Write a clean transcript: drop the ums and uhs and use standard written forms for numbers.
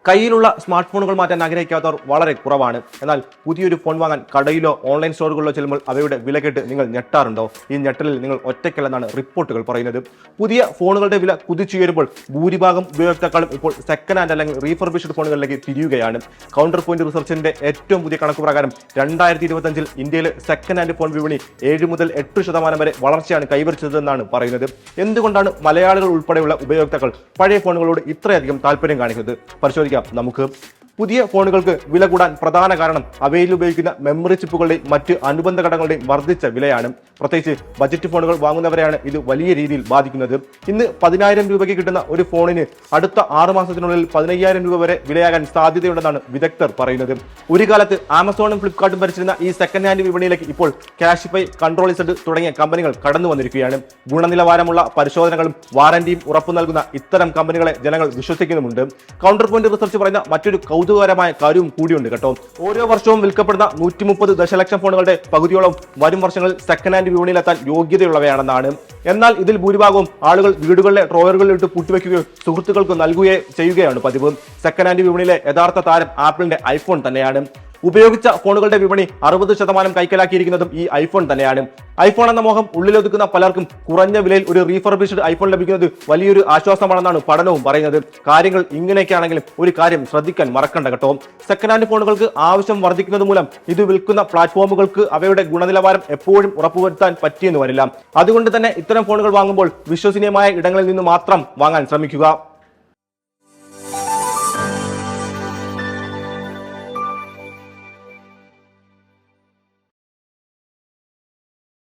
കയ്യിലുള്ള സ്മാർട്ട് ഫോണുകൾ മാറ്റാൻ ആഗ്രഹിക്കാത്തവർ വളരെ കുറവാണ്. എന്നാൽ പുതിയൊരു ഫോൺ വാങ്ങാൻ കടയിലോ ഓൺലൈൻ സ്റ്റോറുകളിലോ ചെല്ലുമ്പോൾ അവയുടെ വില കേട്ട് നിങ്ങൾ ഞെട്ടാറുണ്ടോ? ഈ ഞെട്ടലിൽ നിങ്ങൾ ഒറ്റയ്ക്കല്ലെന്നാണ് റിപ്പോർട്ടുകൾ പറയുന്നത്. പുതിയ ഫോണുകളുടെ വില കുതിച്ചുയരുമ്പോൾ ഭൂരിഭാഗം ഉപയോക്താക്കളും ഇപ്പോൾ സെക്കൻഡ് ഹാൻഡ് അല്ലെങ്കിൽ റീഫർബിഷ്ഡ് ഫോണുകളിലേക്ക് തിരിയുകയാണ്. കൗണ്ടർ പോയിന്റ് റിസർച്ചിന്റെ ഏറ്റവും പുതിയ കണക്ക് പ്രകാരം 2025 ഇന്ത്യയിലെ സെക്കൻഡ് ഹാൻഡ് ഫോൺ വിപണി 7 മുതൽ 8% വരെ വളർച്ചയാണ് കൈവരിച്ചതെന്നാണ് പറയുന്നത്. എന്തുകൊണ്ടാണ് മലയാളികൾ ഉൾപ്പെടെയുള്ള ഉപയോക്താക്കൾ പഴയ ഫോണുകളോട് ഇത്രയധികം താല്പര്യം കാണിക്കുന്നത്? പരിശോധിക്കാം നമുക്ക്. പുതിയ ഫോണുകൾക്ക് വില കൂടാൻ പ്രധാന കാരണം അവയിൽ ഉപയോഗിക്കുന്ന മെമ്മറി ചിപ്പുകളുടെയും മറ്റ് അനുബന്ധ ഘടകങ്ങളുടെയും വർദ്ധിച്ച വിലയാണ്. പ്രത്യേകിച്ച് ബജറ്റ് ഫോണുകൾ വാങ്ങുന്നവരെയാണ് ഇത് വലിയ രീതിയിൽ ബാധിക്കുന്നത്. ഇന്ന് 10,000 രൂപയ്ക്ക് കിട്ടുന്ന ഒരു ഫോണിന് അടുത്ത 6 മാസത്തിനുള്ളിൽ 15,000 രൂപ വരെ വിലയാകാൻ സാധ്യതയുണ്ടെന്നാണ് വിദഗ്ധർ പറയുന്നത്. ഒരു കാലത്ത് ആമസോണും ഫ്ലിപ്കാർട്ടും ഭരിച്ചിരുന്ന ഈ സെക്കൻഡ് ഹാൻഡ് വിപണിയിലേക്ക് ഇപ്പോൾ കാഷിഫൈ, കൺട്രോളിസെഡ് തുടങ്ങിയ കമ്പനികൾ കടന്നു വന്നിരിക്കുകയാണ്. ഗുണനിലവാരമുള്ള പരിശോധനകളും വാറന്റിയും ഉറപ്പു നൽകുന്ന ഇത്തരം കമ്പനികളെ ജനങ്ങൾ വിശ്വസിക്കുന്നുമുണ്ട്. കൗണ്ടർ പോയിന്റ് റിസർച്ച് പറയുന്ന മറ്റൊരു കൗതുകകരമായ കാര്യവും കൂടിയുണ്ട് കേട്ടോ. ഓരോ വർഷവും വിൽക്കപ്പെടുന്ന 130 ദശലക്ഷം ഫോണുകളുടെ പകുതിയോളം വരും വർഷങ്ങളിൽ സെക്കൻഡ് ഹാൻഡ് വിപണിയിലെത്താൻ യോഗ്യതയുള്ളവയാണെന്നാണ്. എന്നാൽ ഇതിൽ ഭൂരിഭാഗവും ആളുകൾ വീടുകളിലെ ഡ്രോയറുകളിലിട്ട് പൂട്ടിവെക്കുകയോ സുഹൃത്തുക്കൾക്ക് നൽകുകയോ ചെയ്യുകയാണ് പതിവ്. സെക്കൻഡ് ഹാൻഡ് വിപണിയിലെ യഥാർത്ഥ താരം ആപ്പിളിന്റെ ഐഫോൺ തന്നെയാണ്. ഉപയോഗിച്ച ഫോണുകളുടെ വിപണി 60% കൈക്കലാക്കിയിരിക്കുന്നതും ഈ ഐഫോൺ തന്നെയാണ്. ഐഫോൺ എന്ന മോഹം ഉള്ളിലൊതുക്കുന്ന പലർക്കും കുറഞ്ഞ വിലയിൽ ഒരു റീഫർബിഷ്ഡ് ഐഫോൺ ലഭിക്കുന്നത് വലിയൊരു ആശ്വാസമാണെന്നാണ് പഠനവും പറയുന്നത്. കാര്യങ്ങൾ ഇങ്ങനെയൊക്കെയാണെങ്കിലും ഒരു കാര്യം ശ്രദ്ധിക്കാൻ മറക്കണ്ട കേട്ടോ. സെക്കൻഡ് ഹാൻഡ് ഫോണുകൾക്ക് ആവശ്യം വർദ്ധിക്കുന്നത് മൂലം ഇത് വിൽക്കുന്ന പ്ലാറ്റ്ഫോമുകൾക്ക് അവയുടെ ഗുണനിലവാരം എപ്പോഴും ഉറപ്പുവരുത്താൻ പറ്റിയെന്ന് വരില്ല. അതുകൊണ്ട് തന്നെ ഇത്തരം ഫോണുകൾ വാങ്ങുമ്പോൾ വിശ്വസനീയമായ ഇടങ്ങളിൽ നിന്ന് മാത്രം വാങ്ങാൻ ശ്രമിക്കുക.